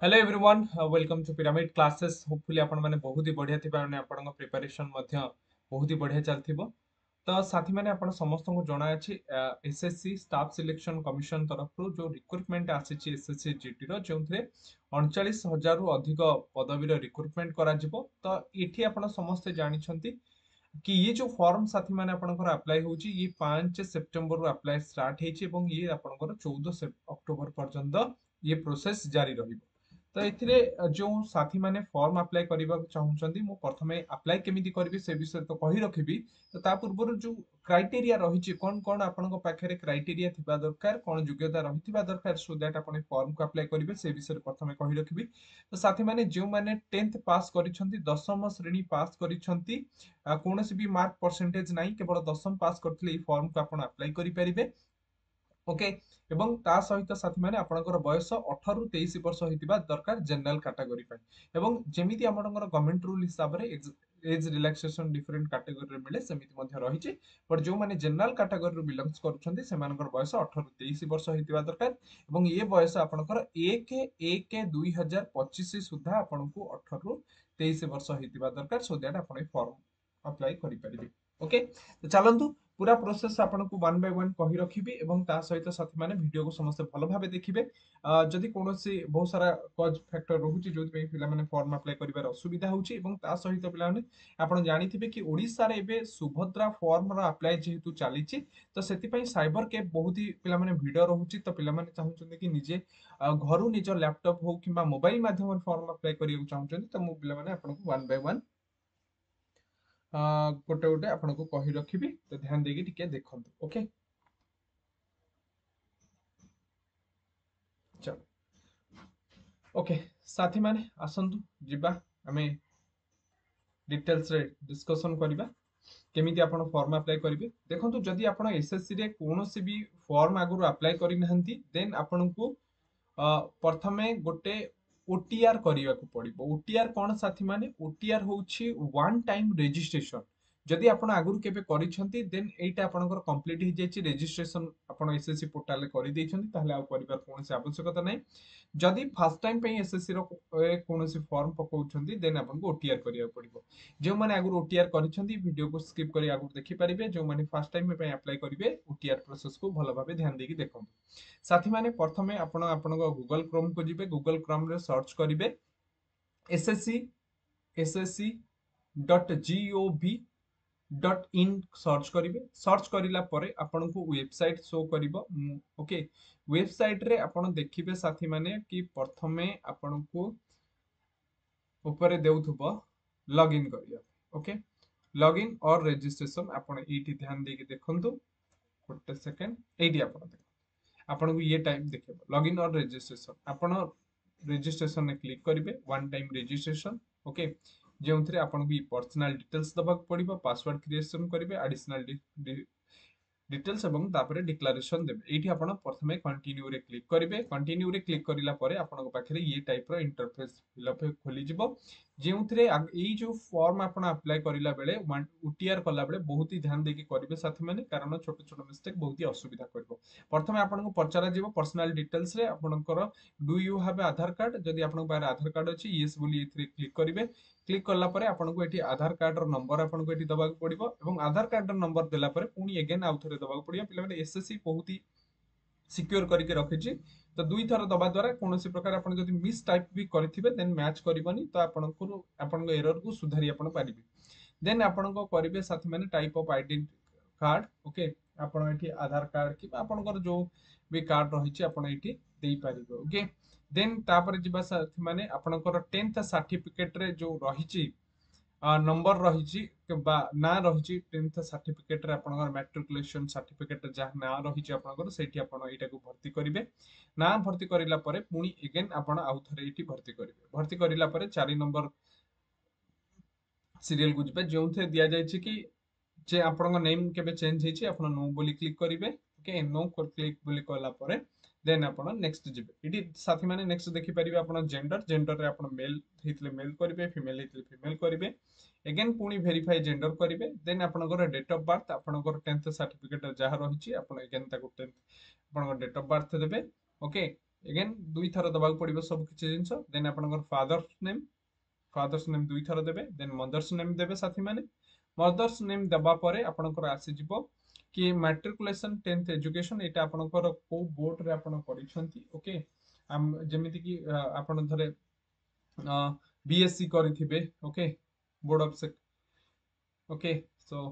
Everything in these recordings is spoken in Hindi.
Hello everyone, welcome to Pyramid classes. Hopefully आपण माने बहुत ही बढ़िया थिबा माने आपन प्रिपरेशन मध्य बहुत ही बढ़िया चलथिबो। तो साथी माने आपण समस्त को जणा अछि एसएससी स्टाफ सिलेक्शन कमिशन तरफ जो रिक्रुटमेंट आसीछि एसएससी जीटी रो जोंथरे 39,000 रु अधिक पदवी रो रिक्रुटमेंट करा जिवो। तो एठी आपण समस्त जानि छंती कि ये जो फॉर्म साथी माने आपनकर अप्लाई होची ये 5 सितंबर रु अप्लाई स्टार्ट हेची एवं ये आपनकर 14 अक्टोबर पर्यंत ये प्रोसेस जारी रहिबो। तो एथिरे जो साथी माने फॉर्म अप्लाई करबा चाहउछंती मु प्रथमे अप्लाई केमिति करबी से विषय तो कहि रखिबी। तो ता पूर्व जो क्राइटेरिया रहिची कोन कोन आपनक पाखरे क्राइटेरिया थिबा दरकार, कोन योग्यता रहिथिबा दरकार, सो दैट आपण फॉर्म को अप्लाई करिवे से विषय प्रथमे कहि रखिबी। तो साथी माने जो माने 10th पास करिसंती, दशम श्रेणी पास करिसंती, कौनसी भी मार्क परसेंटेज नहीं, केवल दशम पास करथिले ई फॉर्म को आपण अप्लाई करि परिबे। ओके। एवं ता सहित साथी माने आपनकर बयस 18 रु 23 वर्ष होइतिबा दरकार जनरल कैटेगरी पय। एवं जेमिति आपनकर गवर्नमेंट रूल हिसाब रे एज रिलैक्सेशन डिफरेंट कैटेगरी रे मिले सेमिति मध्ये रहिछि। बट जो माने जनरल कैटेगरी रो बिलोंग्स करूछन्ती सेमानकर बयस 18 रु 23 वर्ष होइतिबा दरकार। एवं ये बयस आपनकर 1/1/2025 सुधा आपनको 18 रु 23 वर्ष होइतिबा दरकार, सो दैट आपण फॉर्म अप्लाई करि परिबे। ओके। तो चलंतु पूरा प्रोसेस आपको वन बाय वन कही रखिबी एवं ता सहित साथी माने वीडियो को समस्त भलो भाबे देखिबे। जदि कोनोसी बहुत सारा कॉज फैक्टर रहूची जो पे पिला माने फॉर्म अप्लाई करिवार असुविधा होची एवं ता सहित पिला माने आपण जानिथिबे कि ओडिसा रे एबे सुभद्रा फॉर्म रा अप्लाई जेहेतु चालीची, तो सेति पई साइबर कैफ बहुत ही पिला माने भिडियो रहूची। तो पिला माने चाहुचंदी कि निजे घरु निज लैपटॉप हो किबा मोबाइल माध्यम फॉर्म अप्लाई करियो चाहुचंदी, तो मु पिला माने आपनको वन बाय वन गोटे गोटे आपको कही रखिबी। तो ध्यान देगी टिके देखंतु। ओके, चलो। ओके साथी माने आसंतु जिबा आमे डिटेल्स रे डिस्कशन करिबा केमिति आपण फॉर्म अप्लाई करिवे। देखंतु जदि आपण एसएससी रे कोनोसी भी फॉर्म आगुरु अप्लाई करि नहंती, देन आपनको प्रथमे गोटे ओटीआर करिया को पड़िबो। ओटीआर कोन साथी माने ओटीआर होछि वन टाइम रजिस्ट्रेशन। जदि आपण आगुरु केबे करिसंती देन एटा आपनकर कंप्लीट हि जायछि, रजिस्ट्रेशन आपण एसएससी पोर्टल रे करि दैछंती, ताहले आ परिवार कोनोसी आवश्यकता नै। जदि फर्स्ट टाइम पे एसएससी रो कोनोसी फॉर्म पकाउछंती देन आपनको ओटीआर करिया पड़िबो। जो माने आगुरु ओटीआर करिसंती वीडियो को स्किप करि आगुरु देखि परिबे। जो माने फर्स्ट टाइम पे अप्लाई करिवे ओटीआर प्रोसेस को भलो भाबे ध्यान देकी देखंतु। साथी माने प्रथमे आपण आपनको गूगल क्रोम को जिबे, गूगल क्रोम रे सर्च करिवे ssc.gov.in सर्च करिवे। सर्च करिला परे आपनको वेबसाइट शो करिवो। ओके, वेबसाइट रे आपण देखिबे साथी माने कि प्रथमे आपनको ऊपर देउथबो लॉगिन करिया। ओके, लॉगिन और रजिस्ट्रेशन आपण एठी ध्यान देके देखंतु। गोटे सेकंड एठी आपन को ये टाइप देखेबो लॉगिन और रजिस्ट्रेशन। आपण रजिस्ट्रेशन ने क्लिक करिवे, वन टाइम रजिस्ट्रेशन। ओके, जेउथरे आपन को पर्सनल डिटेल्स दबाक पड़िबो, पासवर्ड क्रिएशन करिवे, एडिशनल डिटेल्स एवं तापर डिक्लेरेशन देबे। एठी आपण प्रथमे कंटिन्यू रे क्लिक करिवे। कंटिन्यू रे क्लिक करिला परे आपन पाखरे ये टाइप रो इंटरफेस फिलअप खोली जिवो, जेउथरे एई जो फॉर्म आपण अप्लाई करिला बेले ओटीआर कला बेले बहुत ही ध्यान देके करिवे साथी माने, कारण छोट छोट मिस्टेक बहुत ही असुविधा करबो। प्रथमे आपन को पचारा जिवो पर्सनल डिटेल्स रे आपनकर do you have Aadhaar card. जदि आपन पारे आधार कार्ड अछि यस बोली एथरे क्लिक करिवे। क्लिक करला परे आपन को एठी आधार कार्ड रो नंबर आपन को एठी दबाक पड़िबो एवं आधार कार्ड रो नंबर देला परे पुनी अगेन आउथरे दबाक पड़िबो। पिला माने एसएससी बहुत ही सिक्योर करके रखिछि। तो दुई थर दबा द्वारा कोनोसी प्रकार आपन जदि मिस टाइप भी करथिबे देन मैच करबनी, तो आपन एरर को सुधारी आपन पारिबे। देन आपन को करिवे साथी माने type of identity card. Okay, आपन एठी आधार कार्ड कि आपनकर जो भी कार्ड रहिछि आपन एठी देई पारिबे। ओके, देन तापर जिबा साथी माने आपनकर 10th सर्टिफिकेट रे जो रहिछि नंबर रहिछि बा ना रहिछि 10th सर्टिफिकेट रे आपनकर मैट्रिकुलेशन सर्टिफिकेट जहा ना रहिछि आपनकर सेठी आपन एटा को भर्ती करिवे। ना भर्ती करिला परे पुनी अगेन आपन आउथरे एठी भर्ती करिवे। भर्ती करिला परे 4 नंबर सीरियल को जिबे, जोंथे दिया जायछि कि जे आपन नेम केबे चेंज हेछि आपन नो बोली क्लिक करिवे। ओके, नो क्लिक बोली कहला परे देन आपन नेक्स्ट जिबे। इडी साथी माने नेक्स्ट देखि परिबे आपन जेंडर। जेंडर रे आपन मेल हेतले मेल करिवे, फीमेल हेतले फीमेल करिवे। अगेन पुनी वेरीफाई जेंडर करिवे। देन आपनकर डेट ऑफ बर्थ आपनकर 10th सर्टिफिकेट जहा रहिछि आपन अगेन ताको 10th आपनकर डेट ऑफ बर्थ देबे। ओके, अगेन दुई थर दबाक पड़ो सब किसी जिनस देन आपनकर फादर्स नेम दुई थर देबे देन मदर्स नेम देबे साथी माने मदर्स नेम दबा परे आपनकर आसी जिवो कि मैट्रिकुलेशन 10th एजुकेशन एटा आपनकर को बोर्ड रे आपन करिसंती ओके हम जेमिति कि आपन धरे बीएससी करिथिबे okay board of okay so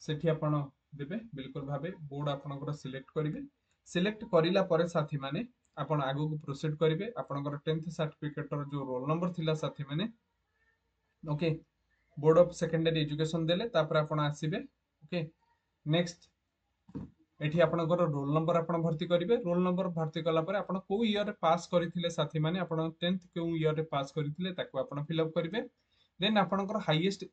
सेठी आपण देबे बिल्कुल भाबे बोर्ड आपनकर सिलेक्ट करिवे सिलेक्ट करिला परे साथी माने आपण आगु को प्रोसीड करिवे आपनकर 10th सर्टिफिकेट रो जो रोल नंबर थिला साथी माने okay board of secondary education देले तापर आपण आसीबे ओके नेक्स्ट एठी आपनकर रोल नंबर आपण भर्ती करिवे रोल नंबर भर्ती कला परे आपण को ईयर रे पास करिथिले साथी माने आपण 10th को ईयर रे पास करिथिले ताको आपण फिल अप करिवे देन आपनकर हाईएस्ट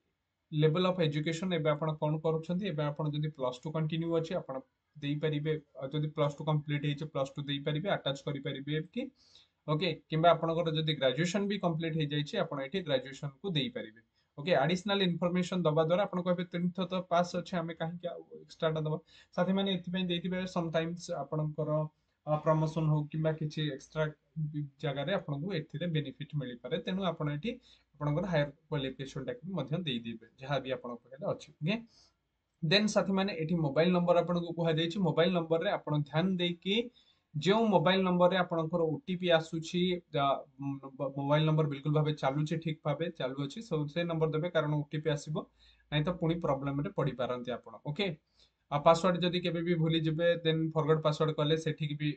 लेवल ऑफ एजुकेशन एबे आपण कोन करूछंती एबे आपण जदी +2 कंटिन्यू अछि आपण देई परिबे जदी +2 कंप्लीट हेचे +2 देई परिबे अटैच करि परिबे कि ओके किंबा आपनकर जदी ग्रेजुएशन भी कंप्लीट हे जाइछि आपण एठी ग्रेजुएशन को देई परिबे ओके एडिशनल इन्फॉर्मेशन दबा द्वारा आपण कहबे 10th तो पास अछि हमें काहे क्या एक्स्ट्रा दबा साथी माने एथि पय देइतिबे सम टाइम्स आपनकर प्रमोशन हो किंबा किछि एक्स्ट्रा जगह रे आपन को एथि रे बेनिफिट मिलि पारे तेनु आपण एठी आपनकर हायर क्वालिफिकेशन टाइप मध्यम देई दिबे जहां भी आपन कहले अछि ओके देन साथी माने एठी मोबाइल नंबर आपन को कहा जायछि मोबाइल नंबर रे आपन ध्यान देई कि जो मोबाइल नंबर रे आपनकर ओटीपी आसुछि मोबाइल नंबर बिल्कुल भाबे चालुछि ठीक भाबे चालू अछि सो से नंबर देबे कारण ओटीपी आसीबो नै तो पुनी प्रॉब्लम रे पड़ी पारंती आपन ओके आ पासवर्ड जदी केबे भी भूली जिबे देन फॉरगॉट पासवर्ड कले सेठी की भी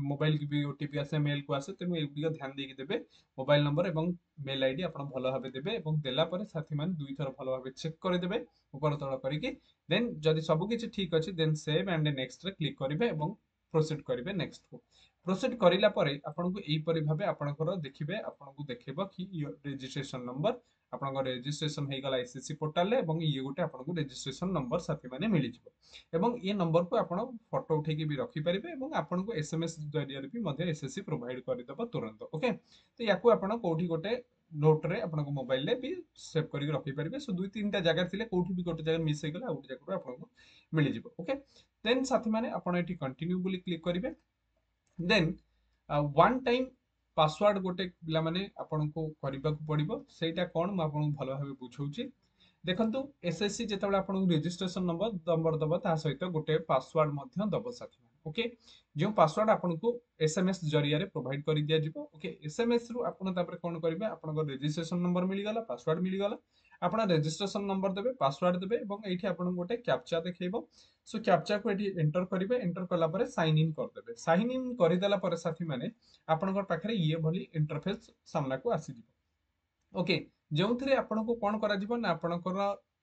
मोबाइल की भी ओटीपी आसे मेल को आसे तेनु एबिका ध्यान देकी देबे मोबाइल नंबर एवं मेल आईडी आपण भलो भाबे देबे एवं देला परे साथी मान दुई थर भलो भाबे चेक कर देबे ऊपर तळ करिके देन जदी सब किछि ठीक अछि देन सेव एंड नेक्स्ट रे क्लिक करिवे एवं प्रोसीड करिवे नेक्स्ट को प्रोसीड करिला परे आपण को एई परि भाबे आपणकर देखिबे आपण को देखेबो कि रजिस्ट्रेशन नंबर आपन रजिस्ट्रेशन हे गला एसएससी पोर्टल ले एवं ये गोटे आपन को रजिस्ट्रेशन नंबर साथी माने मिलि जिवो एवं ये नंबर को आपण फोटो उठे के भी रखि परिबे एवं आपन को एसएमएस जरिया रे भी मध्ये एसएससी प्रोवाइड करि दबो तुरंत ओके तो याकू आपण कोठी गोटे नोट रे आपन को मोबाइल ले भी सेव करि रखि परिबे सो दुई तीनटा जगह थिले कोठी भी गोटे जगह मिस हे गला आउट जगह आपन को मिलि जिवो ओके देन साथी माने आपण एठी कंटिन्यू बोली क्लिक करिवे देन वन टाइम पासवर्ड गोटे पिला माने आपन को करबा को पड़िबो सेटा कोन म आपन को भलो भाबे बुझौची देखंतु एसएससी जेतबेला आपन को रजिस्ट्रेशन नंबर दबो ता सहित गोटे पासवर्ड मध्य दबो साथी ओके जो पासवर्ड आपन को एसएमएस जरिया रे प्रोवाइड करि दिया जिवो ओके एसएमएस रु आपन तापर कोन करबे आपन को रजिस्ट्रेशन नंबर मिली गला पासवर्ड मिली गला आपण रजिस्ट्रेशन नंबर देबे पासवर्ड देबे एवं एठी आपण गोटे कैप्चा देखैबो सो कैप्चा को एठी एंटर करिवे एंटर कला परे साइन इन कर देबे साइन इन करि देला परे साथी माने आपनकर पाखरे ये भली इंटरफेस सामना को आसी जिवो ओके जोंथरे आपन को कोन करा जिवो ना आपनकर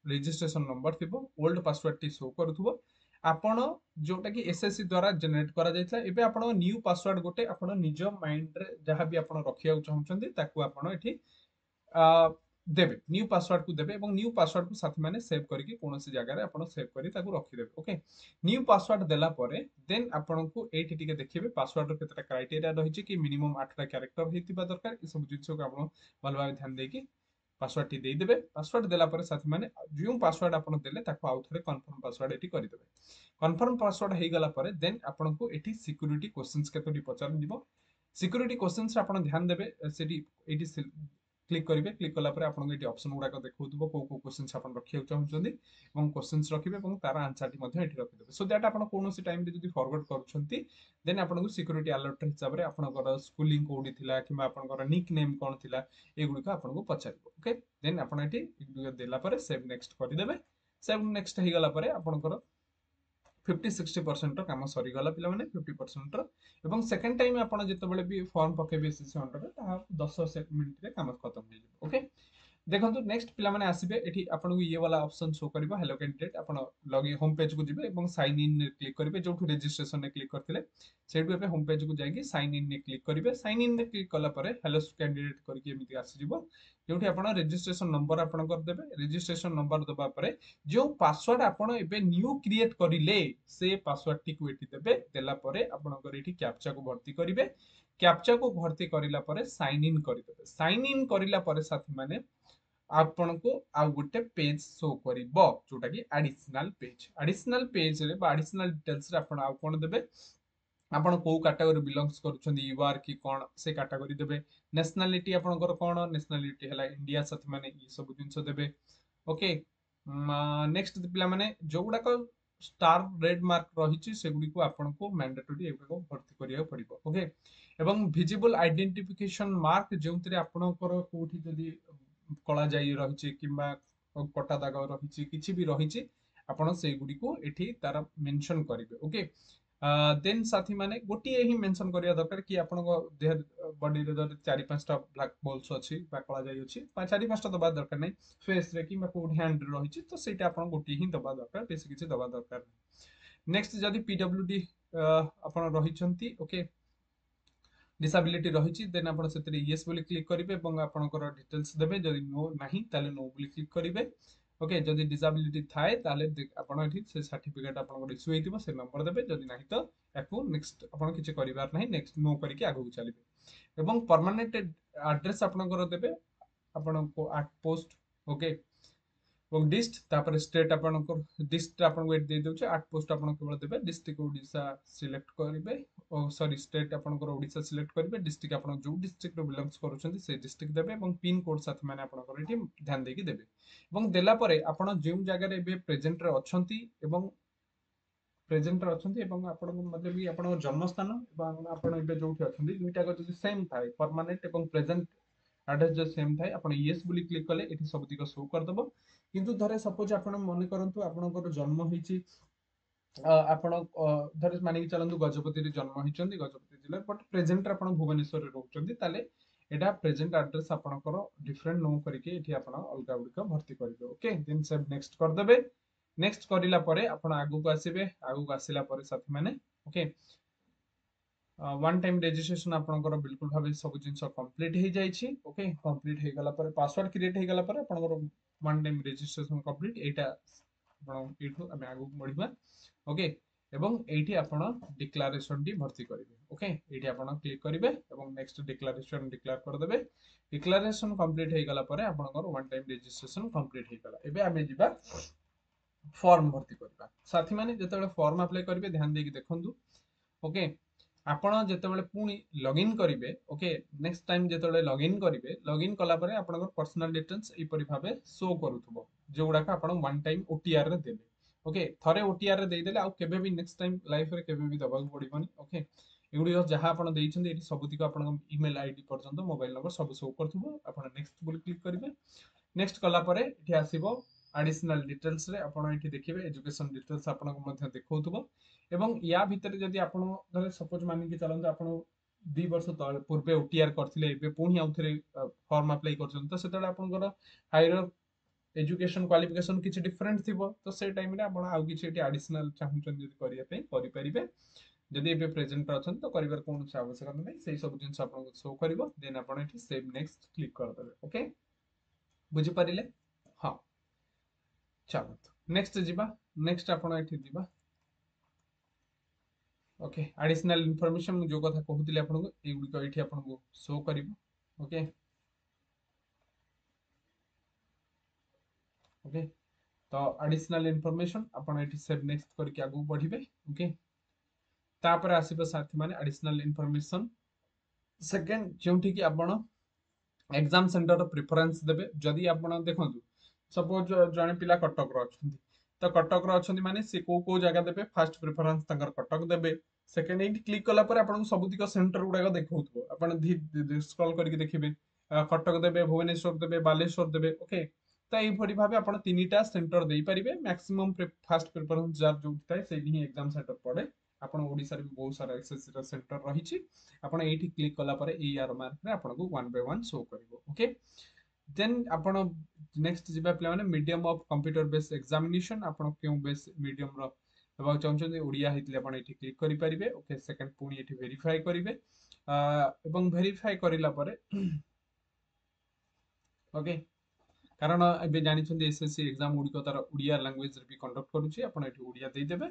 रजिस्ट्रेशन नंबर थिबो ओल्ड पासवर्ड टी शो करूथबो आपण जोटा कि एसएससी द्वारा जनरेट करा जायतला एबे आपण न्यू पासवर्ड गोटे आपण निज माइंड रे जहां भी आपण रखिया चाहउछन्ती ताकू आपण एठी देबे न्यू पासवर्ड को देबे एवं न्यू पासवर्ड को साथी माने सेव करके कोनोसी जगह रे आपण सेव करी ताकू रखि देबे ओके न्यू पासवर्ड देला परे देन आपण को एठी टिके देखिबे पासवर्ड रो केतरा क्राइटेरिया रहिछि कि मिनिमम 8टा कैरेक्टर हेतिबा दरकार ई सब जिंस को आपण भल भाबे ध्यान देकी पासवर्ड टी देई देबे पासवर्ड देला परे साथी माने जो पासवर्ड आपण देले ताकू आउ थरे कंफर्म पासवर्ड एठी करि देबे कंफर्म पासवर्ड हे गला परे देन आपण को एठी सिक्योरिटी क्वेश्चंस केतोटी पचार दिबो सिक्योरिटी क्वेश्चंस आपण ध्यान देबे सेठी एठी क्लिक करिवे क्लिक कला परे आपन एटी ऑप्शन गुडा को देखौतबो को क्वेश्चंस आपन रखिया चाहउछन्ती एवं क्वेश्चंस रखिबे एवं तार आंसर टी मध्ये एटी रखि देबे सो दैट आपन कोनोसी टाइम रे जदी फॉरवर्ड करूछन्ती देन आपन को सिक्योरिटी अलर्ट हिसाब रे आपनकर स्कूलिंग कोडी थिला किबा आपनकर निक नेम कोन थिला एगुडी को आपन को पचारिबो ओके देन आपन एटी देला परे सेव नेक्स्ट करि देबे सेव नेक्स्ट हे गला परे आपनकर 50-60% काम सरी गला पिला माने 50% एवं सेकंड टाइम आपण जेतेबेले भी फॉर्म पकेबे एसएससी अंडर ता 10 मिनिट रे काम खत्म हो जिवो ओके देखंतु नेक्स्ट पिला माने आसीबे एठी आपन को ये वाला ऑप्शन शो करबो हेलो कैंडिडेट आपन लॉगिन होम पेज को जिबे एवं साइन इन क्लिक करिवे जोठु रजिस्ट्रेशन ने क्लिक करथिले सेठु एबे होम पेज को जाईकी साइन इन ने क्लिक करिवे साइन इन ने क्लिक कला परे हेलो कैंडिडेट करके एमिति आसी जिवो जोठी आपन रजिस्ट्रेशन नंबर आपन कर देबे रजिस्ट्रेशन नंबर दबा परे जो पासवर्ड आपन एबे न्यू क्रिएट करिले से पासवर्ड टी को एठी देबे देला परे आपन कर एठी कैप्चा को भर्ती करिवे कैप्चा को भर्ती करिला परे साइन इन करि देबे साइन इन करिला परे साथी माने आपण को आ गोटे पेज शो करिवो जोटा कि एडिशनल पेज रे बा एडिशनल डिटेल्स रे आपण आ कोन देबे आपण को कैटेगरी बिलोंग्स करूछंदी यूआर की कोन से कैटेगरी देबे नेशनलिटी आपनकर कोन नेशनलिटी हला इंडिया साथी माने ई सब जिंस देबे ओके नेक्स्ट पिला माने जोगुडा को स्टार रेड मार्क रहिछि सेगुडी को आपन को मैंडेटरी एगुडा भर्ती करिया पड़िबो ओके एवं विजिबल आइडेंटिफिकेशन मार्क जोंतरे आपनकर कोठी जदी कला जाई रहिछि किबा कटा दाग रहिछि किछि भी रहिछि आपण सेगुडी को एठी तार मेंशन करिवे ओके देन साथी माने गोटिए ही मेंशन करिया दरकार कि आपण देह बॉडी रे जर 4-5टा ब्लैक बॉल्स अछि बा कला जाई अछि 4-5टा दबा दरकार नै फेस रे कि बा कोड हैंड रे रहिछि तो सेटा आपण गोटिए ही दबा दरकार बेसी किछि दबा दरकार नेक्स्ट जदी पीडब्ल्यूडी आपण रहिछंती ओके डिसेबिलिटी रहिछि देन आपण सेतरे यस बोली क्लिक करिवे एवं आपणकर डिटेल्स देबे जदी नो नाही ताले नो बोली क्लिक करिवे ओके जदी डिसेबिलिटी थाए ताले आपण एठी से सर्टिफिकेट आपणकर इशू हेतिबो से नंबर देबे जदी नाही तो याकू नेक्स्ट आपण किछि करिवार नाही नेक्स्ट नो करिके आगु चलिबे एवं परमानेंट एड्रेस आपणकर देबे आपणको आट पोस्ट ओके এবং ডিস্ট তারপরে স্টেট আপনার ডিস্ট আপনার এটি দিয়ে দেଉଛି 8 পোস্ট আপনার কেবল দেবে ডিস্ট্রিক্ট ওড়িশা সিলেক্ট করিবে ও সরি স্টেট আপনার ওড়িশা সিলেক্ট করিবে ডিস্ট্রিক্ট আপনার যে ডিস্ট্রিক্ট বিলংস করুଛନ୍ତି সেই ডিস্ট্রিক্ট দেবে এবং পিন কোড সাথে মানে আপনার এটি ধ্যান ଦେଇକି দেবে এবং দেলা পরে ଆପଣ ଯେଉଁ ଜାଗାରେ ଏବେ ପ୍ରେଜେଣ୍ଟ ରେ ଅଛନ୍ତି ଏବଂ ପ୍ରେଜେଣ୍ଟ ରେ ଅଛନ୍ତି ଏବଂ ଆପଣଙ୍କ ମଧ୍ୟ ବି ଆପଣଙ୍କ ଜନ୍ମସ୍ଥାନ ଏବଂ ଆପଣ ଏବେ ଯୋଉଠି ଅଛନ୍ତି ଦୁଇଟାକ ଯଦି ସେମ୍ ଥାଏ ପର୍ମାନେଣ୍ଟ ଏବଂ ପ୍ରେଜେଣ୍ଟ ଆଡ୍ରେସ ଯଦି ସେମ୍ ଥାଏ ଆପଣ ୟେସ୍ ବୋଲି କ୍ଲିକ୍ କଲେ ଏଠି ସବୁତିକ ଶୋ କରିଦେବ କିନ୍ତୁ ଧରେ ସପୋଜ ଆପଣ ମନେ କରନ୍ତୁ ଆପଣଙ୍କର ଜନ୍ମ ହେଇଛି ଆପଣ ଧରେ ମାନିକି ଚାଲନ୍ତୁ ଗଜପତିରେ ଜନ୍ମ ହେଇଛନ୍ତି ଗଜପତି ଜିଲ୍ଲା ବଟ୍ ପ୍ରେଜେଣ୍ଟ ଆପଣ ଭୁବନେଶ୍ୱରରେ ରହୁଛନ୍ତି ତାହେଲେ ଏଟା ପ୍ରେଜେଣ୍ଟ ଆଡ୍ରେସ ଆପଣଙ୍କର ଡିଫରେଣ୍ଟ नो କରିକି ଏଠି ଆପଣ ଅଲଗା ଗୁଡ଼ିକ ଭର୍ତ୍ତି କରିବେ ଓକେ ଦେନ୍ ସେଭ୍ ନେକ୍ସଟ କରିଦେବେ नेक्स्ट करिला परे आपण आगु को आसीबे आगु को आसिला परे साथी माने ओके वन टाइम रजिस्ट्रेशन आपनकर बिल्कुल भाबे सब जिंस कंप्लीट हे जाई छी ओके कंप्लीट हे गला परे पासवर्ड क्रिएट हे गला परे आपनकर वन टाइम रजिस्ट्रेशन कंप्लीट एटा आपण एठो हम आगु बढ़िबा ओके एवं एठी आपण डिक्लेरेशन डी भर्ती करिवे ओके एठी आपण क्लिक करिवे एवं नेक्स्ट डिक्लेरेशन डिक्लेयर कर देबे डिक्लेरेशन कंप्लीट हे गला परे आपनकर वन टाइम रजिस्ट्रेशन कंप्लीट हे गला एबे हमें जिबा फॉर्म भर्ती करबा साथी माने जेतेबेले फॉर्म अप्लाई करिवे ध्यान देकी देखंतु ओके आपण जेतेबेले पुनी लॉगिन करिवे ओके नेक्स्ट टाइम जेतेबेले लॉगिन कला परे आपनकर पर्सनल डिटेल्स ई परि भाबे शो करूथबो जोगुडा का आपण वन टाइम ओटीआर रे देबे ओके थरे ओटीआर रे देई देले आ केबे भी नेक्स्ट टाइम लाइफ रे केबे भी दबाक पड़िबोनी ओके एगुडी जहा आपण देइछन्ती एटी सबुतिक आपण ईमेल आईडी पर्यंत मोबाइल नंबर सब शो करथबो आपण नेक्स्ट बोली क्लिक करिवे नेक्स्ट कला परे एठी आसीबो एडिशनल डिटेल्स रे आपण एठी देखिबे एजुकेशन डिटेल्स आपण को मध्ये देखौथबो एवं या भितर जदि आपण धरे सपोज मानि के चलंत आपण 2 वर्ष पूर्वे ओटीआर करथिले एबे पुणी आउथरे फॉर्म अप्लाई करछन तो सेतले आपनकर हायर एजुकेशन क्वालिफिकेशन किछि डिफरेंट थिबो तो से टाइम रे आपण आउ किछि एठी एडिशनल चाहउछन जदि करिया पे करि परिबे जदि एबे प्रेजेंट अछन तो करिवार कोन आवश्यकता नै सेही सब जिंस आपण को शो करिवो देन आपण एठी सेव नेक्स्ट क्लिक कर देबे ओके बुझि परिले हां चलो नेक्स्ट जीवा नेक्स्ट आपण एठी जीवा ओके एडिशनल इंफॉर्मेशन जो कथा कहूतिले आपण को ए गुडी एठी आपण को शो करिवो ओके ओके तो एडिशनल इंफॉर्मेशन आपण एठी सेव नेक्स्ट करके आगु बढ़िबे ओके तापर आसीबो साथी माने एडिशनल इंफॉर्मेशन सेकंड जोंठी कि आपण एग्जाम सेंटर प्रेफरेंस देबे जदी आपण देखंतु सपोज जने पिला कटक रो अछंती तो कटक रो अछंती माने से को जगह देबे फर्स्ट प्रेफरेंस तंकर कटक देबे सेकंड एटी क्लिक कला पर आपन सबुतिक सेंटर गुडा देखौथबो आपन स्क्रॉल करके देखिबे कटक देबे भुवनेश्वर देबे बालेश्वर देबे ओके तो एई भरी भाबे आपन तीनटा सेंटर देई परिबे मैक्सिमम फर्स्ट प्रेफरेंस जार जो थाए सेही ही एग्जाम सेंटर पड़े आपन ओडिसा रे बहुत सारा एक्सेस सेंटर रहिछि आपन एठी क्लिक कला पर एई आर मार्क रे आपन को 1 बाय 1 शो करिवो ओके देन आपण नेक्स्ट जिबा प्ले माने medium of computer based examination आपण केउ बेस मीडियम रो हेबा चाहउछन ओडिया हितले आपण एठी क्लिक करि परिबे ओके सेकंड पुनी एठी वेरीफाई करिवे एवं वेरीफाई करिला परे ओके कारण एबे जानि छन एसएससी एग्जाम उडी को तार ओडिया लैंग्वेज रे भी कंडक्ट करूची आपण एठी ओडिया देई देबे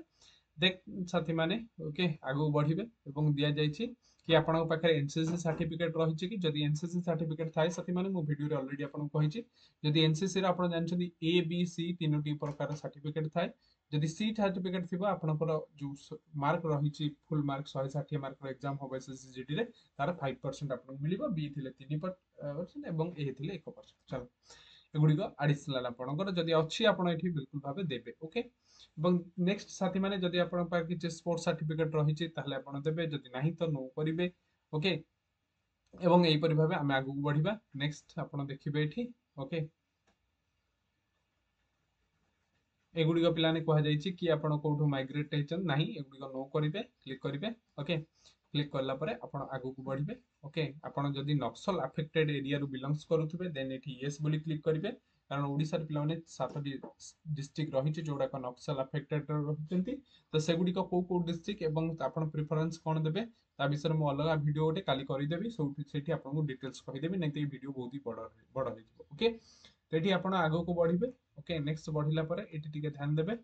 देख साथी माने ओके आगु बढ़िबे एवं दिया जायछि कि आपण पाखे एनसीसी सर्टिफिकेट रहिछि कि जदि एनसीसी सर्टिफिकेट थाए साथी माने मो वीडियो रे ऑलरेडी आपण कहिछि जदि एनसीसी रे आपण जानछथि ए बी सी तीनोटी प्रकार सर्टिफिकेट थाए जदि सी सर्टिफिकेट थी आपनकर जो मार्क रही फुल मार्क 160 मार्क एग्जाम हम एसएससीजीडी रे तार 5% आपको मिलिबो बी थिले 3% एवं ए थिले 1%। चलो एगुड़िक आडिशनाल आपनकर जदि अच्छी आपण एठी बिल्कुल भाबे देबे। ओके एवं नेक्स्ट साथी माने जदि आपण पार कि स्पोर्ट्स सर्टिफिकेट रही ताहले आपण देबे जदि नाही तो नो करिवे। ओके एवं एही परि भाबे हम आगु बढ़िबा। नेक्स्ट आपण देखिबे एठी। ओके एगुड़िक पिलाने कह जाइए कि आपण कोठू माइग्रेट होइछन नाही एगुड़िक नो करिवे क्लिक करिवे। ओके क्लिक करला परे आपण आगु को बढ़िबे। ओके आपण जदि नक्सल अफेक्टेड एरिया रु बिलोंग्स करूथबे देन एठी यस बोली क्लिक करिवे कारण ओडिसा रे पिलाने 7टी डिस्ट्रिक्ट रहिछि जोडा को नक्सल अफेक्टेड रहिसंती तो सेगुड़ी को डिस्ट्रिक्ट एवं आपण प्रेफरेंस कोन देबे ता विषय में अलग वीडियो गोटे काली करि देबी सेठी आपन को डिटेल्स कहि देबी नै तो वीडियो बहुत ही बड़ हो जिवो। ओके तो ये आपण आगो को बढ़िबे। ओके नेक्स्ट बढ़िला परे एटी टिके ध्यान देबे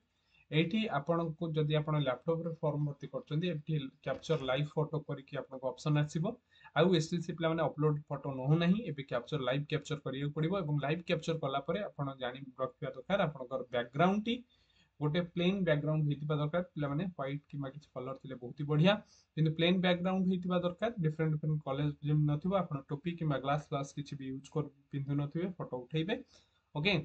एठी आपण को जदि आपण लैपटॉप रे फॉर्म भर्ती करचंदी एठी कैप्चर लाइव फोटो करके आपन को ऑप्शन आसीबो आउ एसएससी प्ला माने अपलोड फोटो न हो नाही एबे कैप्चर लाइव कैप्चर करियो पड़िबो एवं लाइव कैप्चर कला परे आपण जानि रखिया दरकार आपण कर बैकग्राउंड टी गोटे प्लेन बैकग्राउंड हेतिबा दरकार पिला माने व्हाइट किमा किछ कलर थिले बहुत ही बढ़िया किंतु प्लेन बैकग्राउंड हेतिबा दरकार डिफरेंट डिफरेंट कॉलेज जेम नथिबो आपण टोपी किमा ग्लास ग्लास किछ भी यूज कर पिंधु नथिबे फोटो उठेबे। ओके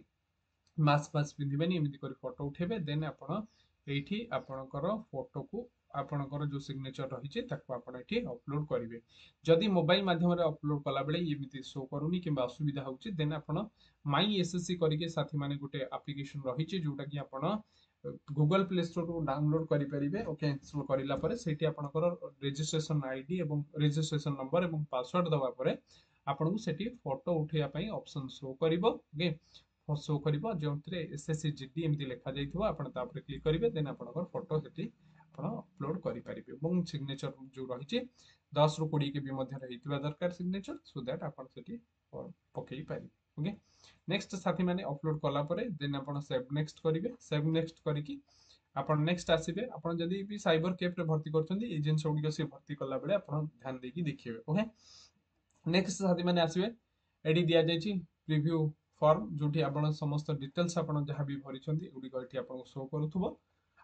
मास्क मास्क पिंधिबेनी एमिति करी फोटो उठेबे देन आपण एठी आपणकर फोटो को आपणकर जो सिग्नेचर रहिছে ताको आपण एठी अपलोड करिवे। जदि मोबाइल माध्यम रे अपलोड कला बेले एमिति शो करूनी किबा असुविधा होउची देन आपण माई एसएससी करिके साथी माने गुटे एप्लीकेशन रहिছে जोटा कि आपण गूगल प्ले स्टोर को डाउनलोड करि परिबे। ओके इंस्टॉल करिला परे सेठी आपणकर रजिस्ट्रेशन आईडी एवं रजिस्ट्रेशन नंबर एवं पासवर्ड दबा परे आपन को सेठी फोटो उठेया पई ऑप्शन शो करिवो। ओके शो करिवो जोंतरे एसएससीजीडी एमती लिखा जाइथिबो आपण तापर क्लिक करिवे देन आपनकर फोटो सेठी आपण अपलोड करि परिबे एवं सिग्नेचर जो रहिছে 10 रु 20 के बी मध्य रहितबा दरकार सिग्नेचर सो दैट आपण सेठी पकेई पारि। ओके नेक्स्ट साथी माने अपलोड कला परे देन आपण सेव नेक्स्ट करिवे सेव नेक्स्ट करिकी आपण नेक्स्ट आसीबे आपण जदी भी साइबर कैफ रे भर्ती करचंदी एजेंसी ओडियो से भर्ती कला बेले आपण ध्यान देकी देखिबे। ओके नेक्स्ट साथी माने आसीबे एडी दिया जायछि प्रीव्यू फॉर्म जोठी आपण समस्त डिटेल्स आपण जहां भी भरिछंदी एगुडी गठी आपण शो करूथबो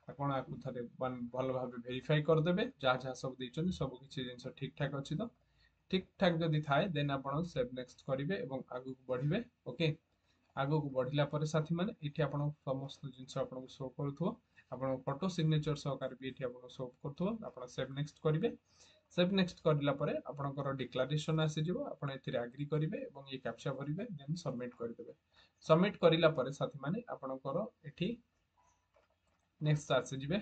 आपण आकु थरे भल भाबे वेरीफाई कर देबे जहां जहां सब दैछंदी सब किछि जिंस ठीक ठाक अछि तो ठीक ठाक जदी थाए देन आपण सेव नेक्स्ट करिवे एवं आगु बढ़िबे। ओके आगु को बढ़िला परे साथी माने एठी आपण समस्त जिंस आपण शो करूथबो आपण फोटो सिग्नेचर सहकार भी एठी आपण शो करथबो आपण सेव नेक्स्ट करिवे। सेव नेक्स्ट करला परे आपनकर डिक्लेरेशन आसी जिवो आपण एथिरे एग्री करिवे एवं ये कैप्चा भरिवे देन सबमिट कर देबे। सबमिट करिला परे साथी माने आपनकर एठी नेक्स्ट आसी जिवे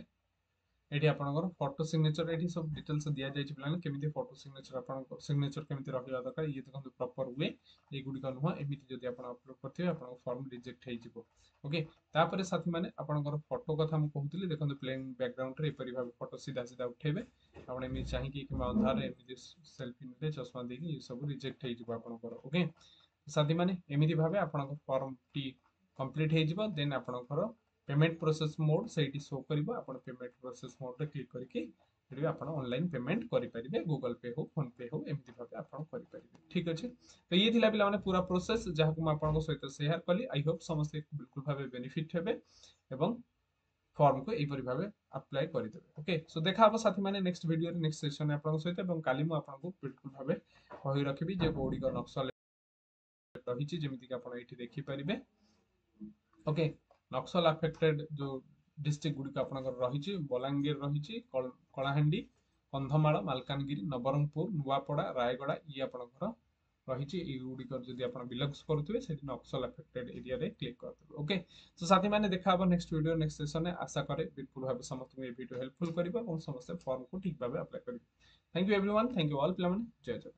एठी आपनकर फोटो सिग्नेचर एठी सब डिटेल्स दिया जाय छि प्लान केमिति फोटो सिग्नेचर आपनकर सिग्नेचर केमिति रखिबा दरकार ये देखंतु प्रॉपर वे ए गुडी का नुह एमिति जदि आपण अपलोड करथिबे आपण फॉर्म रिजेक्ट हे जिवो। ओके तापरे साथी माने आपनकर फोटो कथा हम कहउतली देखंतु प्लेन बैकग्राउंड रे परि भाबे फोटो सीधा सीधा उठेबे आपण एमि चाहि कि किमा अंधार एमि सेल्फी ने चश्मा देकी ये सब रिजेक्ट हे जिवो आपनकर। ओके साथी माने एमिति भाबे आपनकर फॉर्म टी कंप्लीट हे जिवो देन आपनकर पेमेंट प्रोसेस मोड सेठी शो करिवो आपण पेमेंट प्रोसेस मोड रे क्लिक करके एठी आपण ऑनलाइन पेमेंट करि परिबे गूगल पे हो फोन पे हो एमिति भाबे आपण करि परिबे। ठीक अछि तो ये थिला पिला माने पूरा प्रोसेस जहा को आपण को सहित शेयर कली आई होप समस्त बिल्कुल भाबे बेनिफिट हेबे एवं फॉर्म को एई परि भाबे अप्लाई करि देबे। ओके सो देखा हबो साथी माने नेक्स्ट वीडियो रे नेक्स्ट सेशन में आपण सहित एवं काली मु आपण को बिल्कुल भाबे कहि रखिबी जे बॉडी का नक्शा रहिछि जेमिति कि आपण एठी देखि परिबे। ओके नक्सल अफेक्टेड जो डिस्ट्रिक्ट गुडी आपनकर रहिछि बलांगीर रहिछि कलाहांडी कंधमाल मालकानगिरी नवरंगपुर नुआपड़ा रायगड़ा ये आपनकर रहिछि ए गुडी कर जदी आपन बिलोंग्स करथुबे सेठी नक्सल अफेक्टेड एरिया रे क्लिक करथुबे। ओके सो साथी माने देखा हबो नेक्स्ट वीडियो नेक्स्ट सेशन में आशा करे बिल्कुल भाबे समस्त को ए वीडियो हेल्पफुल करिबो और समस्त फॉर्म को ठीक भाबे अप्लाई करिबो। Thank you everyone thank you all पिला माने जय जय।